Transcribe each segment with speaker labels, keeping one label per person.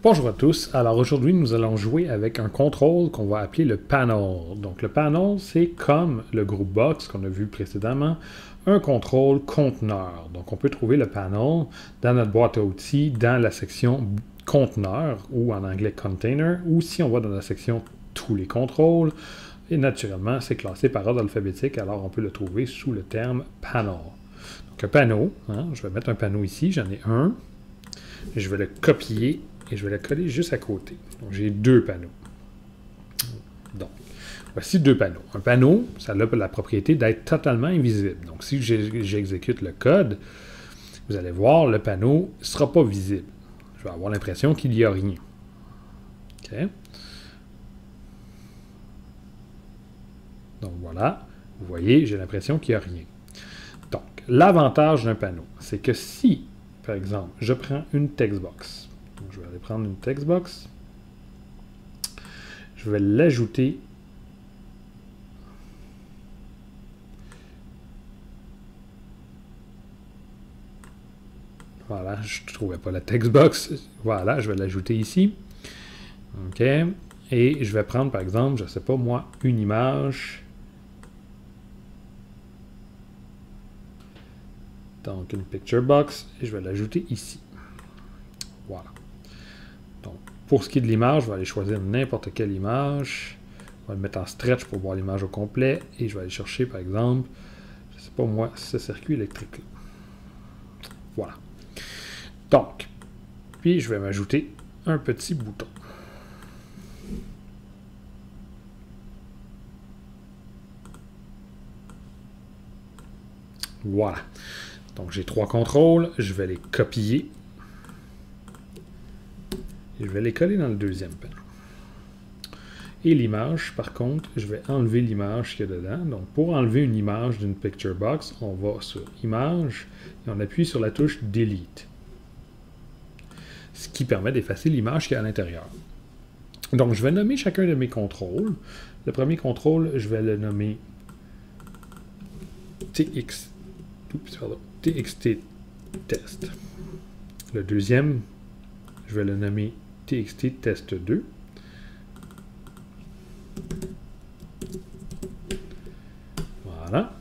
Speaker 1: Bonjour à tous. Alors aujourd'hui, nous allons jouer avec un contrôle qu'on va appeler le panel. Donc le panel, c'est comme le group box qu'on a vu précédemment, un contrôle conteneur. Donc on peut trouver le panel dans notre boîte à outils, dans la section conteneur ou en anglais container, ou si on va dans la section tous les contrôles. Et naturellement, c'est classé par ordre alphabétique, alors on peut le trouver sous le terme panel. Donc un panneau, je vais mettre un panneau ici, j'en ai un. Je vais le copier et je vais le coller juste à côté. Donc, j'ai deux panneaux. Donc, voici deux panneaux. Un panneau, ça a la propriété d'être totalement invisible. Donc, si j'exécute le code, vous allez voir, le panneau ne sera pas visible. Je vais avoir l'impression qu'il n'y a rien. OK? Donc, voilà. Vous voyez, j'ai l'impression qu'il n'y a rien. Donc, l'avantage d'un panneau, c'est que si, par exemple, je prends une textbox. Donc, je vais aller prendre une textbox. Je vais l'ajouter. Voilà, je ne trouvais pas la textbox. Voilà, je vais l'ajouter ici. OK. Et je vais prendre, par exemple, je ne sais pas moi, une image. Donc, une picture box. Et je vais l'ajouter ici. Voilà. Donc, pour ce qui est de l'image, je vais aller choisir n'importe quelle image. Je vais le mettre en stretch pour voir l'image au complet. Et je vais aller chercher, par exemple, je ne sais pas moi, ce circuit électrique-là. Voilà. Donc, puis je vais m'ajouter un petit bouton. Voilà. Donc, j'ai trois contrôles. Je vais les copier. Et je vais les coller dans le deuxième panneau. Et l'image, par contre, je vais enlever l'image qu'il y a dedans. Donc, pour enlever une image d'une picture box, on va sur Image et on appuie sur la touche Delete. Ce qui permet d'effacer l'image qu'il y a à l'intérieur. Donc, je vais nommer chacun de mes contrôles. Le premier contrôle, je vais le nommer TXT Test. Le deuxième, je vais le nommer TXT Test 2. Voilà.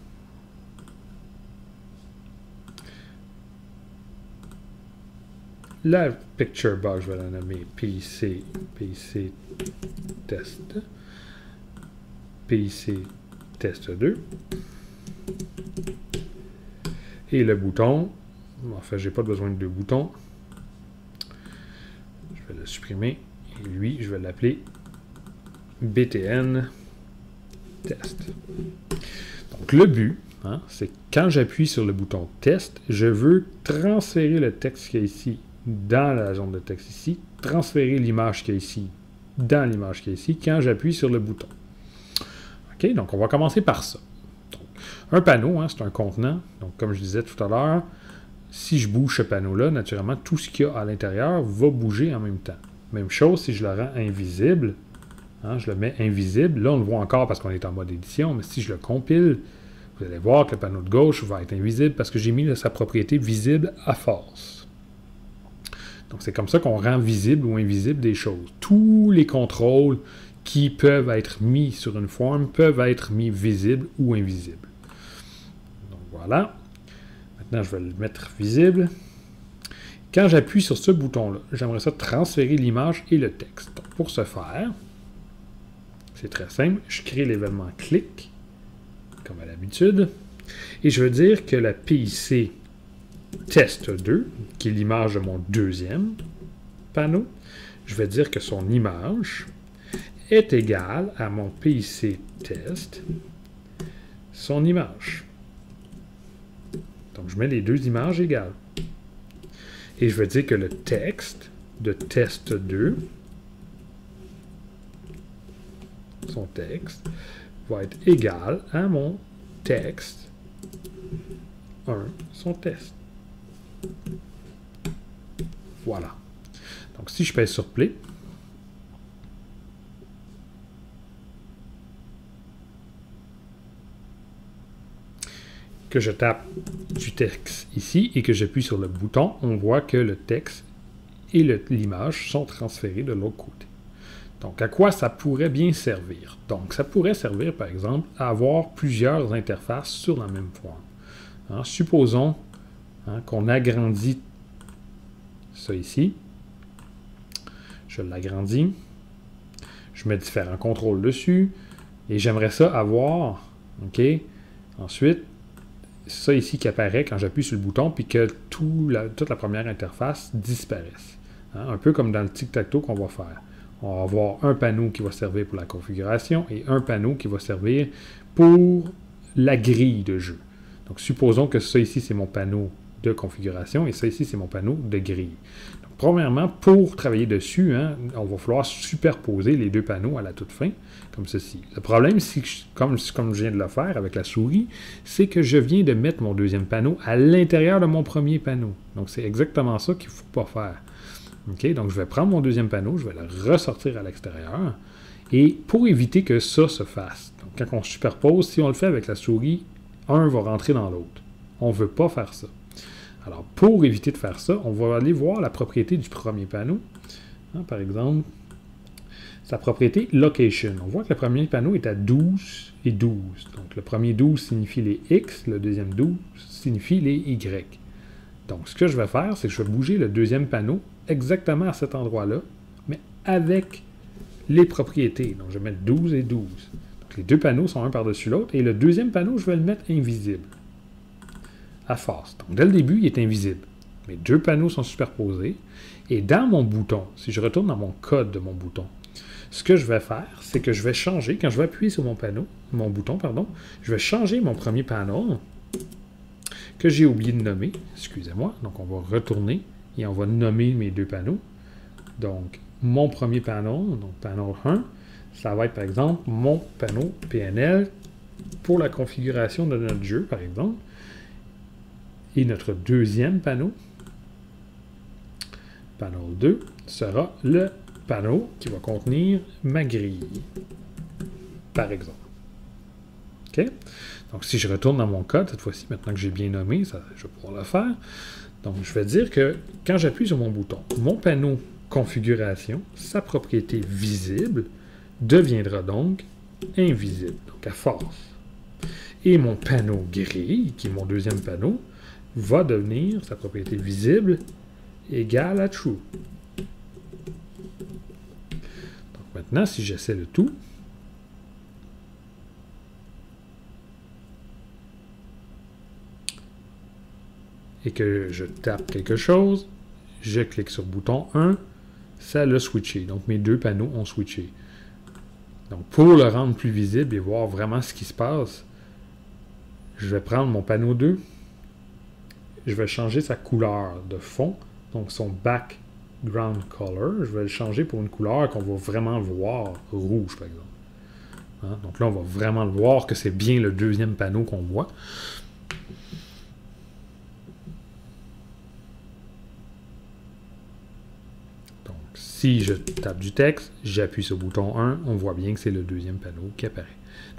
Speaker 1: La picture box, je vais la nommer PIC Test. PIC Test 2. Et le bouton, enfin, j'ai pas besoin de deux boutons. Je vais le supprimer. Et lui, je vais l'appeler BTN Test. Donc, le but, c'est que quand j'appuie sur le bouton Test, je veux transférer le texte qui est ici dans la zone de texte ici, transférer l'image qui est ici dans l'image qui est ici quand j'appuie sur le bouton. OK, donc on va commencer par ça. Donc, un panneau, c'est un contenant. Donc, comme je disais tout à l'heure, si je bouge ce panneau-là, naturellement, tout ce qu'il y a à l'intérieur va bouger en même temps. Même chose si je le rends invisible. Je le mets invisible. Là, on le voit encore parce qu'on est en mode édition, mais si je le compile, vous allez voir que le panneau de gauche va être invisible parce que j'ai mis sa propriété visible à force. Donc, c'est comme ça qu'on rend visible ou invisible des choses. Tous les contrôles qui peuvent être mis sur une forme peuvent être mis visibles ou invisibles. Donc, voilà. Maintenant, je vais le mettre visible. Quand j'appuie sur ce bouton-là, j'aimerais ça transférer l'image et le texte. Donc, pour ce faire, c'est très simple. Je crée l'événement clic, comme à l'habitude, et je veux dire que la PIC Test 2, qui est l'image de mon deuxième panneau, je vais dire que son image est égale à mon PIC Test, son image. Donc, je mets les deux images égales. Et je vais dire que le texte de test 2, son texte, va être égal à mon texte 1, son test. Voilà. Donc, si je pèse sur Play, que je tape du texte ici et que j'appuie sur le bouton, on voit que le texte et l'image sont transférés de l'autre côté. Donc, à quoi ça pourrait bien servir? Donc, ça pourrait servir, par exemple, à avoir plusieurs interfaces sur la même forme. Supposons qu'on agrandit ça ici. Je l'agrandis. Je mets différents contrôles dessus. Et j'aimerais ça avoir, OK, ensuite, ça ici qui apparaît quand j'appuie sur le bouton, puis que toute la première interface disparaisse. Un peu comme dans le tic-tac-toe qu'on va faire. On va avoir un panneau qui va servir pour la configuration et un panneau qui va servir pour la grille de jeu. Donc, supposons que ça ici, c'est mon panneau de configuration et ça ici, c'est mon panneau de grille. Donc, premièrement, pour travailler dessus, on va falloir superposer les deux panneaux à la toute fin, comme ceci. Le problème, c'est que, comme je viens de le faire avec la souris, c'est que je viens de mettre mon deuxième panneau à l'intérieur de mon premier panneau. Donc, c'est exactement ça qu'il ne faut pas faire. OK, donc je vais prendre mon deuxième panneau, je vais le ressortir à l'extérieur. Et pour éviter que ça se fasse, donc quand on superpose, si on le fait avec la souris, un va rentrer dans l'autre. On ne veut pas faire ça. Alors, pour éviter de faire ça, on va aller voir la propriété du premier panneau. Par exemple, sa propriété Location. On voit que le premier panneau est à 12 et 12. Donc, le premier 12 signifie les X, le deuxième 12 signifie les Y. Donc, ce que je vais faire, c'est que je vais bouger le deuxième panneau exactement à cet endroit-là, mais avec les propriétés. Donc, je vais mettre 12 et 12. Donc, les deux panneaux sont un par-dessus l'autre, et le deuxième panneau, je vais le mettre invisible, à face. Donc, dès le début, il est invisible. Mes deux panneaux sont superposés, et dans mon bouton, si je retourne dans mon code de mon bouton, ce que je vais faire, c'est que je vais changer, quand je vais appuyer sur mon bouton, je vais changer mon premier panneau, que j'ai oublié de nommer, excusez-moi. Donc, on va retourner et on va nommer mes deux panneaux. Donc, mon premier panneau, donc panneau 1, ça va être par exemple mon panneau PNL pour la configuration de notre jeu, par exemple. Et notre deuxième panneau, panneau 2, sera le panneau qui va contenir ma grille, par exemple. OK? Donc, si je retourne dans mon code, cette fois-ci, maintenant que j'ai bien nommé, ça, je vais pouvoir le faire. Donc, je vais dire que quand j'appuie sur mon bouton, mon panneau configuration, sa propriété visible, deviendra donc invisible, donc à force. Et mon panneau grille, qui est mon deuxième panneau, va devenir sa propriété visible égale à true. Donc maintenant, si j'essaie le tout, et que je tape quelque chose, je clique sur bouton 1, ça l'a switché. Donc, mes deux panneaux ont switché. Donc, pour le rendre plus visible et voir vraiment ce qui se passe, je vais prendre mon panneau 2, je vais changer sa couleur de fond, donc son background color, je vais le changer pour une couleur qu'on va vraiment voir rouge, par exemple. Donc là, on va vraiment le voir que c'est bien le deuxième panneau qu'on voit. Si je tape du texte, j'appuie sur le bouton 1, on voit bien que c'est le deuxième panneau qui apparaît.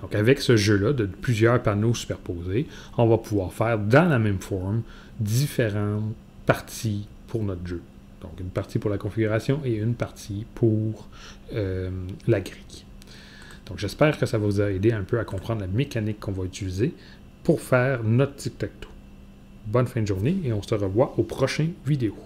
Speaker 1: Donc, avec ce jeu-là, de plusieurs panneaux superposés, on va pouvoir faire dans la même forme différentes parties pour notre jeu. Donc, une partie pour la configuration et une partie pour la grille. Donc, j'espère que ça va vous aider un peu à comprendre la mécanique qu'on va utiliser pour faire notre tic-tac-toe. Bonne fin de journée et on se revoit aux prochaines vidéos.